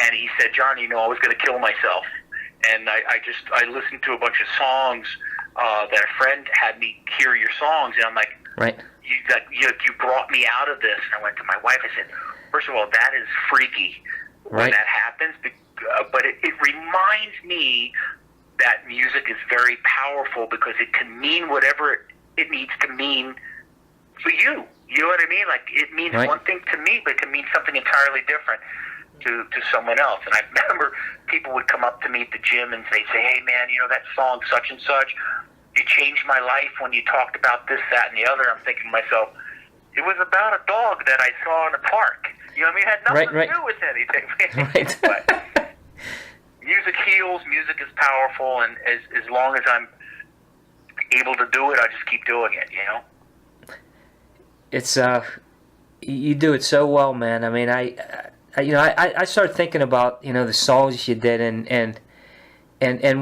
and he said, John, I was going to kill myself. And I listened to a bunch of songs that a friend had me hear your songs, and I'm like, you brought me out of this. And I went to my wife, I said, first of all, that is freaky when that happens, but it reminds me that music is very powerful, because it can mean whatever it needs to mean for you. You know what I mean? Like, it means one thing to me, but it can mean something entirely different to someone else. And I remember people would come up to me at the gym and say, hey, man, that song such and such, you changed my life when you talked about this, that, and the other. I'm thinking to myself, it was about a dog that I saw in a park. You know what I mean? It had nothing to do with anything. But music heals, music is powerful, and as long as I'm able to do it, I just keep doing it, It's you do it so well, man. I started thinking about the songs you did, and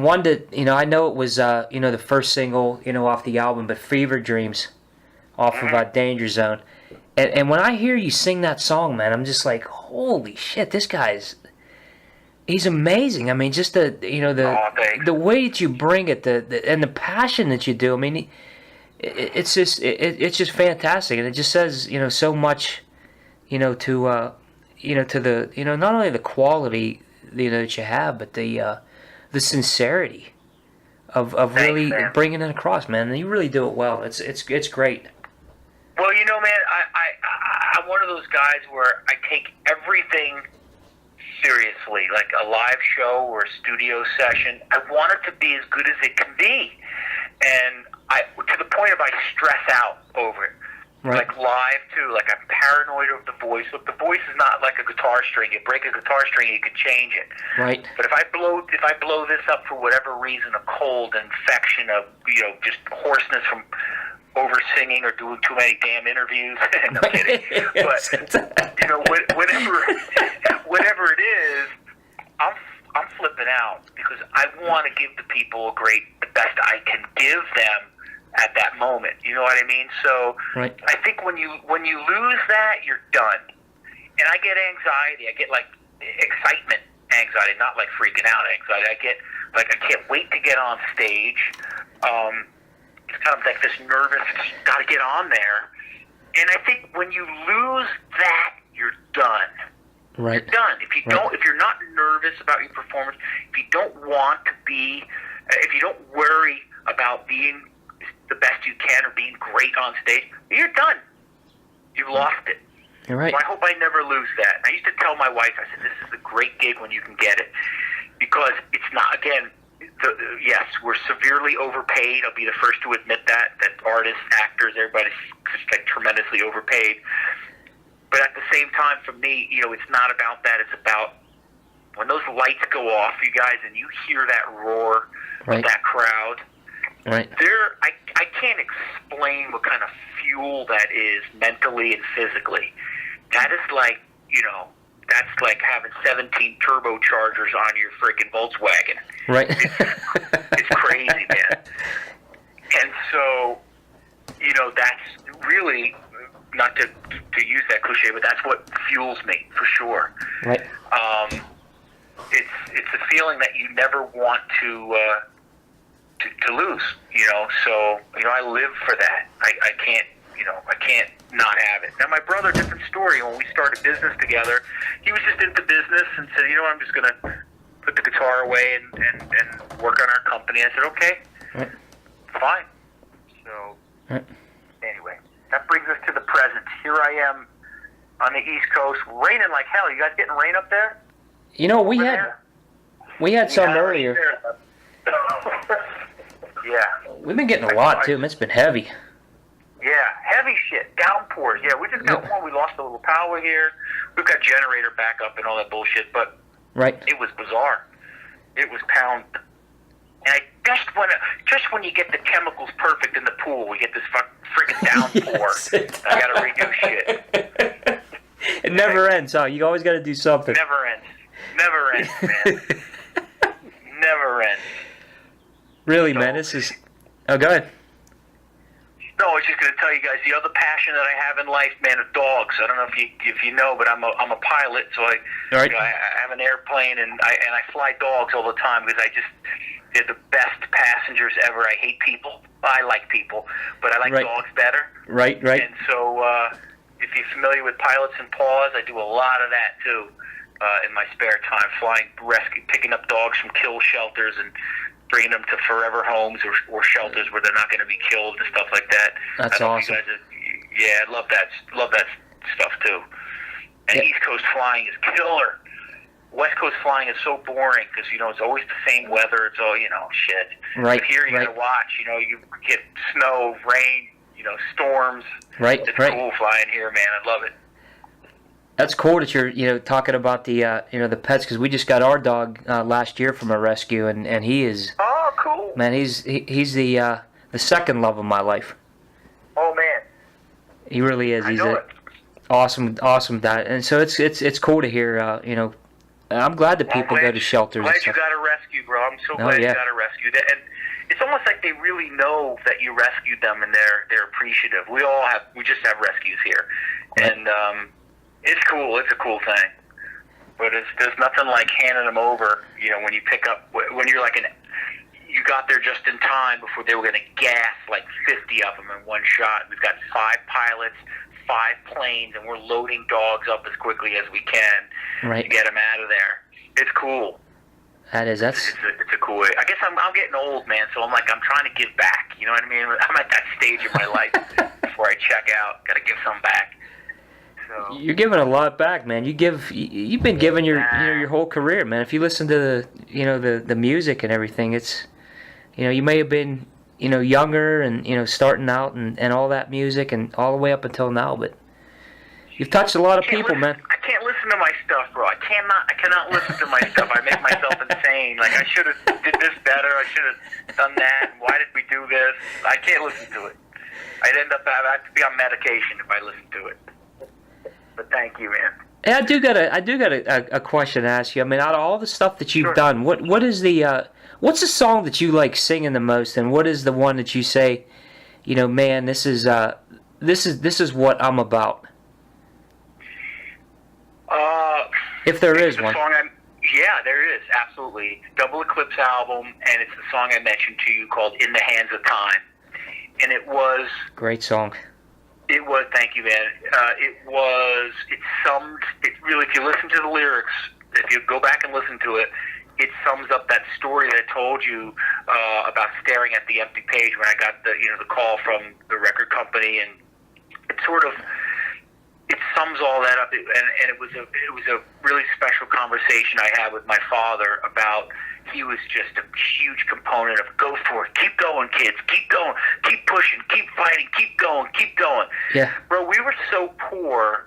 one that I know it was the first single off the album, but Fever Dreams off of Danger Zone, and when I hear you sing that song, man, I'm just like, holy shit, this guy's He's amazing. I mean, just the way that you bring it, and the passion that you do. I mean, it's just fantastic, and it just says so much, to to the not only the quality that you have, but the sincerity of really bringing it across, man. And you really do it well. It's great. Well, man, I'm one of those guys where I take everything seriously, like a live show or a studio session. I want it to be as good as it can be, and to the point of I stress out over it. Right. Like live too, like I'm paranoid of the voice. Look, the voice is not like a guitar string. You break a guitar string, you can change it. Right. But if I blow this up for whatever reason, a cold, infection, of just hoarseness from over singing or doing too many damn interviews. No kidding. But whatever it is, I'm flipping out because I want to give the people the best I can give them at that moment. You know what I mean? So right. I think when you lose that, you're done. And I get anxiety. I get like excitement anxiety, not like freaking out anxiety. I get like I can't wait to get on stage. It's kind of like this nervous, got to get on there. And I think when you lose that, you're done. Right. You're done. If you're not nervous about your performance, if you don't want to be, if you don't worry about being the best you can or being great on stage, you're done. You've lost it. You're right. So I hope I never lose that. And I used to tell my wife, I said, this is a great gig when you can get it. Because it's not, again, yes, we're severely overpaid. I'll be the first to admit that artists, actors, everybody's just like tremendously overpaid. But at the same time, for me, it's not about that. It's about when those lights go off, you guys, and you hear that roar right. of that crowd. Right. I can't explain what kind of fuel that is mentally and physically. That is like, that's like having 17 turbochargers on your freaking Volkswagen. Right. It's crazy, man. And so, that's really, not to use that cliche, but that's what fuels me, for sure. Right. It's a feeling that you never want to lose, So, I live for that. I can't not have it. Now, my brother, different story. When we started business together, he was just into business and said, I'm just going to put the guitar away and work on our company. I said, okay, right. Fine. So, right. Anyway, that brings us to the present. Here I am on the East Coast, raining like hell. You guys getting rain up there? We had some earlier. Yeah. We've been getting a lot, too. It's been heavy. Yeah, heavy shit, downpours. Yeah, we just got one. We lost a little power here. We've got generator backup and all that bullshit, but right. It was bizarre. It was pound. And just when you get the chemicals perfect in the pool, we get this freaking downpour. Yes, I got to redo shit. It never ends, huh? You always got to do something. Never ends, man. Never ends. Really, man, this is... Oh, go ahead. No, I was just going to tell you guys the other passion that I have in life, man, of dogs. I don't know if you know, but I'm a pilot, so I have an airplane and I fly dogs all the time because they're the best passengers ever. I hate people. I like people, but I like dogs better. Right. And so if you're familiar with Pilots and Paws, I do a lot of that too in my spare time, picking up dogs from kill shelters and bringing them to forever homes or shelters where they're not going to be killed and stuff like that. That's awesome. I love that stuff too. And East Coast flying is killer. West Coast flying is so boring because it's always the same weather. It's all shit. Right. But here you got to watch. You get snow, rain, storms. Right. It's cool flying here, man. I love it. That's cool that you're talking about the the pets because we just got our dog last year from a rescue and he is cool, man. He's the second love of my life. Oh man, he really is. He's awesome dad, and so it's cool to hear. I'm glad that people go to shelters. Glad you got a rescue, bro. I'm so glad you got a rescue. And it's almost like they really know that you rescued them and they're appreciative. We just have rescues here, and. It's cool. It's a cool thing. But there's nothing like handing them over. When you pick up, when you're like you got there just in time before they were going to gas like 50 of them in one shot. We've got 5 pilots, 5 planes, and we're loading dogs up as quickly as we can to get them out of there. It's cool. It's a cool way. I guess I'm getting old, man, so I'm trying to give back. You know what I mean? I'm at that stage in my life before I check out. Got to give some back. So, you're giving a lot back, man. You've been giving your whole career, man. If you listen to the music and everything, it's you may have been younger and starting out and all that music and all the way up until now, but you've touched a lot of people, man. I can't listen to my stuff, bro. I cannot listen to my stuff. I make myself insane. Like, I should have did this better. I should have done that. Why did we do this? I can't listen to it. I'd end up I have to be on medication if I listen to it. But thank you, man. Hey, I do got a question to ask you. I mean, out of all the stuff that you've done, what is the what's the song that you like singing the most, and what is the one that you say, man, this is what I'm about? If there is one. Yeah, there is, absolutely. Double Eclipse album, and it's the song I mentioned to you called In the Hands of Time. And it was... Great song. It was, thank you, man. It really, if you listen to the lyrics, if you go back and listen to it, it sums up that story that I told you about staring at the empty page when I got the call from the record company, and it sums all that up, and it was a really special conversation I had with my father about. He was just a huge component of go for it, keep going, kids, keep going, keep pushing, keep fighting, keep going, keep going. Yeah, bro, we were so poor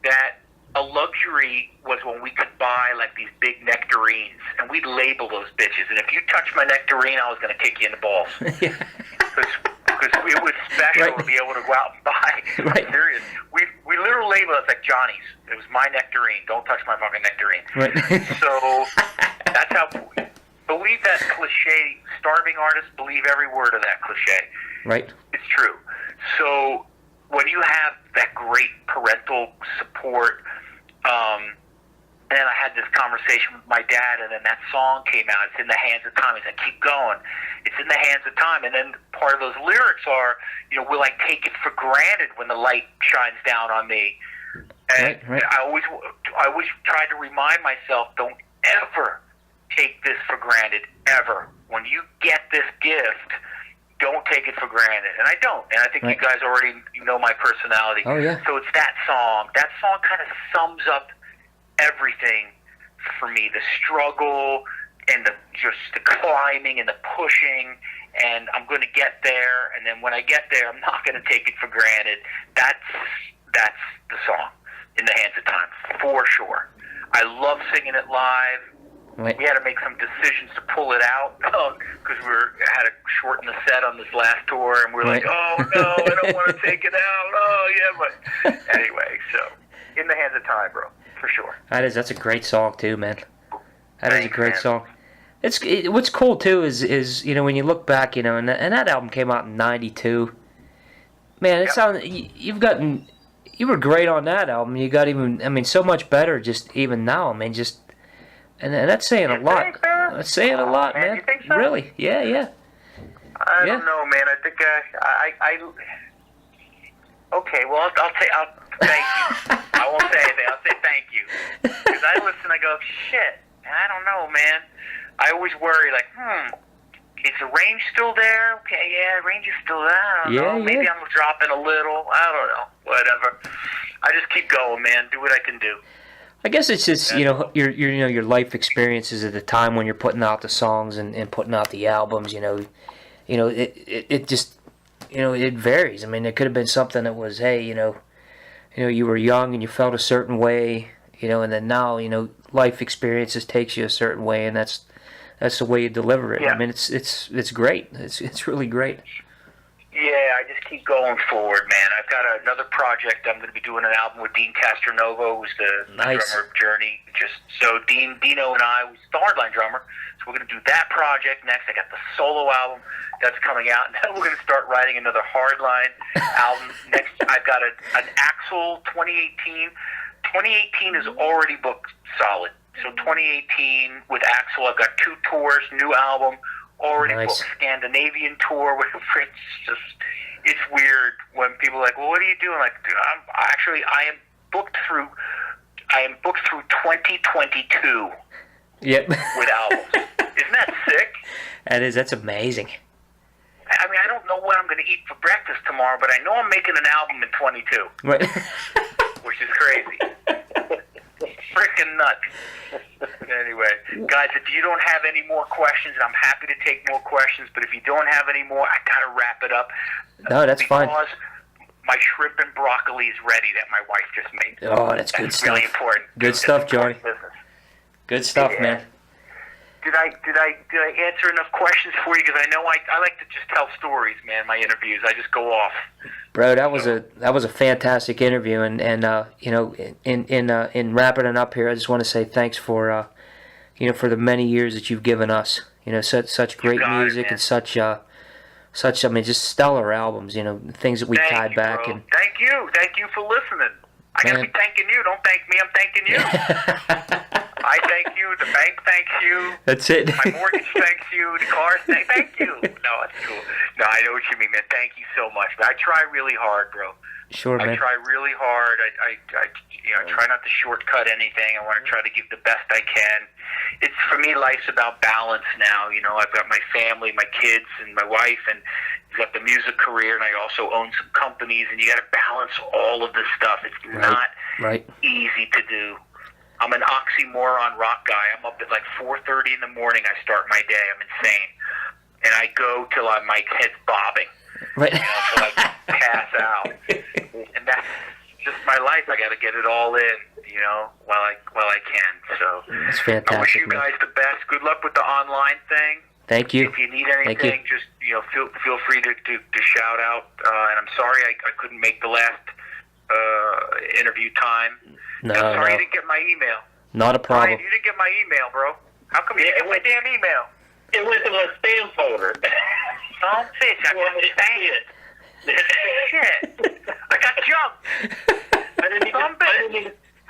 that a luxury was when we could buy like these big nectarines, and we'd label those bitches. And if you touched my nectarine, I was going to kick you in the balls. Because it was special to be able to go out and buy. Right. I'm serious. We literally labeled it like Johnny's. It was my nectarine. Don't touch my fucking nectarine. Right. So that's how. Believe that cliche. Starving artists believe every word of that cliche. Right. It's true. So when you have that great parental support, and I had this conversation with my dad, and then that song came out. It's in the hands of time. He said, keep going. It's in the hands of time. And then part of those lyrics are, will I take it for granted when the light shines down on me? And right. I always tried to remind myself, don't ever take this for granted, ever. When you get this gift, don't take it for granted. And I don't. And I think you guys already know my personality. Oh, yeah. So it's that song. That song kind of sums up everything for me, the struggle and just the climbing and the pushing, and I'm going to get there, and then when I get there, I'm not going to take it for granted. That's the song, In the Hands of Time, for sure. I love singing it live. Right. We had to make some decisions to pull it out because had to shorten the set on this last tour, and we're like, oh no, I don't want to take it out. Oh yeah, but anyway, so In the Hands of Time, bro. For sure. That's a great song too, man. That is a great song. What's cool too is when you look back, and that album came out in '92. Man, it sounds you were great on that album. You got so much better just even now. And that's saying a lot. That's saying a lot, man. You think so? Really? Yeah. I don't know, man. I think I okay. Well, I'll thank you. I won't say anything. I'll say thank you. Because I listen, I go, shit, I don't know, man. I always worry, like, is the range still there? Okay, yeah, range is still there. I don't know. Maybe I'm dropping a little. I don't know. Whatever. I just keep going, man. Do what I can do. I guess it's just, your life experiences at the time when you're putting out the songs and putting out the albums, it just, it varies. I mean, it could have been something that was, hey, you were young and you felt a certain way, and then now, life experiences takes you a certain way, and that's the way you deliver it. Yeah. I mean, it's great. It's really great. Yeah, I just keep going forward, man. I've got another project. I'm going to be doing an album with Dean Castronovo, who's the drummer of Journey. Dino and I, who's the Hardline drummer, so we're going to do that project next. I got the solo album that's coming out, and then we're going to start writing another Hardline album next. I've got an Axel 2018 2018 is already booked solid. So 2018 with Axel, I've got 2 tours, new album, already Nice. booked. Scandinavian tour, where it's weird when people are like, well, what are you doing? Like, I am booked through 2022 Yep. with albums. Isn't that sick? That's amazing. I mean, I don't know what I'm going to eat for breakfast tomorrow, but I know I'm making an album in 22, Right. which is crazy. Freaking nuts. Anyway, guys, if you don't have any more questions, I'm happy to take more questions, but if you don't have any more, I got to wrap it up. No, that's fine. Because my shrimp and broccoli is ready that my wife just made. Oh, that's good stuff. Really important. Good stuff, Johnny. Business. Good stuff, Yeah. man. Did I answer enough questions for you? Because I know I like to just tell stories, man. My interviews, I just go off. Bro, that was a fantastic interview, and you know, in wrapping it up here, I just want to say thanks for for the many years that you've given us. You know, such great music and such I mean, just stellar albums. You know, things that we tied back bro. and. Thank you for listening. I gotta be thanking you. Don't thank me. I'm thanking you. I thank you. The bank thanks you. That's it. My mortgage thanks you. The cars thank you. No, that's cool. No, I know what you mean, man. Thank you so much. I try really hard, bro. Sure, man. I try really hard. I try not to shortcut anything. I want to try to give the best I can. It's, for me, life's about balance now. You know, I've got my family, my kids, and my wife, and I've got the music career, and I also own some companies, and you got to balance all of this stuff. It's not easy to do. I'm an oxymoron rock guy. I'm up at like 4:30 in the morning. I start my day. I'm insane, and I go till my head's bobbing. Right. You know, till I pass out, and that's just my life. I got to get it all in, you know, while I can. So that's fantastic. I wish you guys the best. Good luck with the online thing. Thank you. If you need anything, just feel free to shout out. And I'm sorry I couldn't make the last interview time. No, I'm sorry you no. didn't get my email. Not a problem. Brian, you didn't get my email, bro. How come you didn't get my damn email? It went to my spam folder. Some fish. I couldn't stand it. Shit. I got jumped. I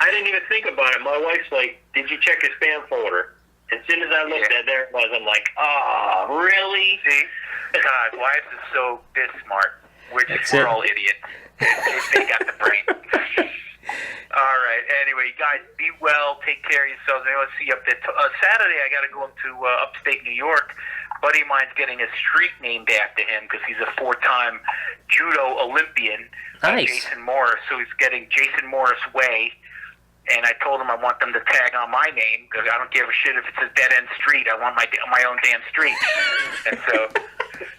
didn't even think about it. My wife's like, "Did you check your spam folder?" As soon as I looked at there it was, I'm like, "Oh, really?" See? God, wives are so this smart. We're all idiots. They got the brain. All right. Anyway, guys, be well. Take care of yourselves. I want to see you up there. Saturday, I got to go into upstate New York. A buddy of mine's getting a street named after him because he's a 4-time judo Olympian. Nice. Jason Morris. So he's getting Jason Morris Way. And I told him I want them to tag on my name because I don't give a shit if it's a dead-end street. I want my own damn street. And so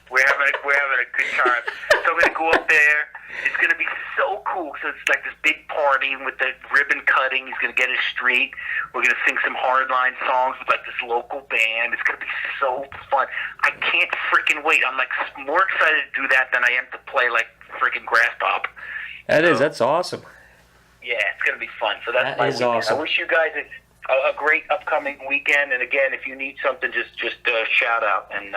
we're having a good time. So I'm going to go up there. It's going to be so cool. So it's like this big party with the ribbon cutting. He's going to get his street. We're going to sing some Hardline songs with like this local band. It's going to be so fun. I can't freaking wait. I'm like more excited to do that than I am to play like freaking grass pop. That's awesome. Yeah, it's going to be fun. So that's my is weekend. awesome. I wish you guys a great upcoming weekend. And again, if you need something, just shout out. And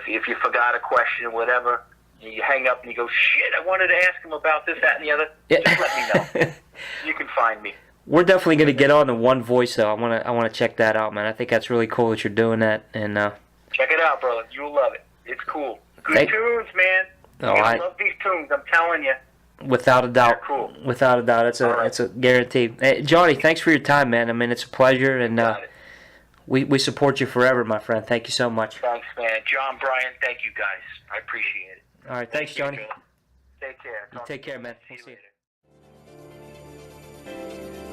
if you forgot a question or whatever, you hang up and you go, shit, I wanted to ask him about this, that, and the other. Yeah. Just let me know. You can find me. We're definitely going to get on to One Voice, though. I want to check that out, man. I think that's really cool that you're doing that. And check it out, brother. You'll love it. It's cool. Good tunes, man. I love these tunes. I'm telling you. Without a doubt. They're cool. Without a doubt. It's a guarantee. Hey, Johnny, thanks for your time, man. I mean, it's a pleasure, and we support you forever, my friend. Thank you so much. Thanks, man. John, Brian, thank you, guys. I appreciate it. All right, thanks, Johnny. Take care. You take care, man. See you later.